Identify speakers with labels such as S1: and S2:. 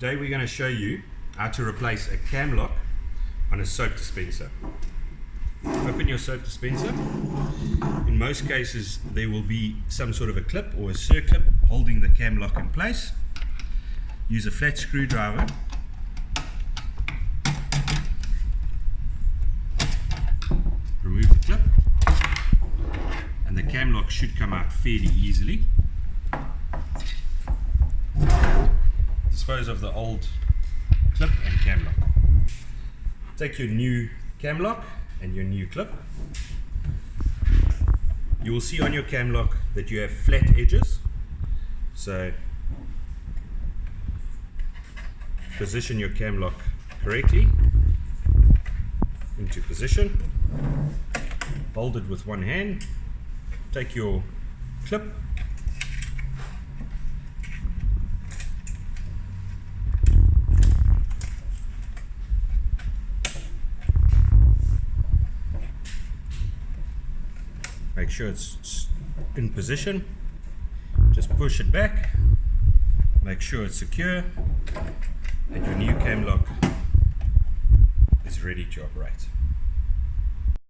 S1: Today we're going to show you how to replace a cam lock on a soap dispenser. Open your soap dispenser. In most cases there will be some sort of a clip or a circlip holding the cam lock in place. Use a flat screwdriver remove the clip and the cam lock should come out fairly easily. Dispose of the old clip and cam lock. Take your new cam lock and your new clip. You will see on your cam lock that you have flat edges, so position your cam lock correctly into position. Hold it with one hand. Take your clip make sure it's in position, just push it back, make sure it's secure, and your new cam lock is ready to operate.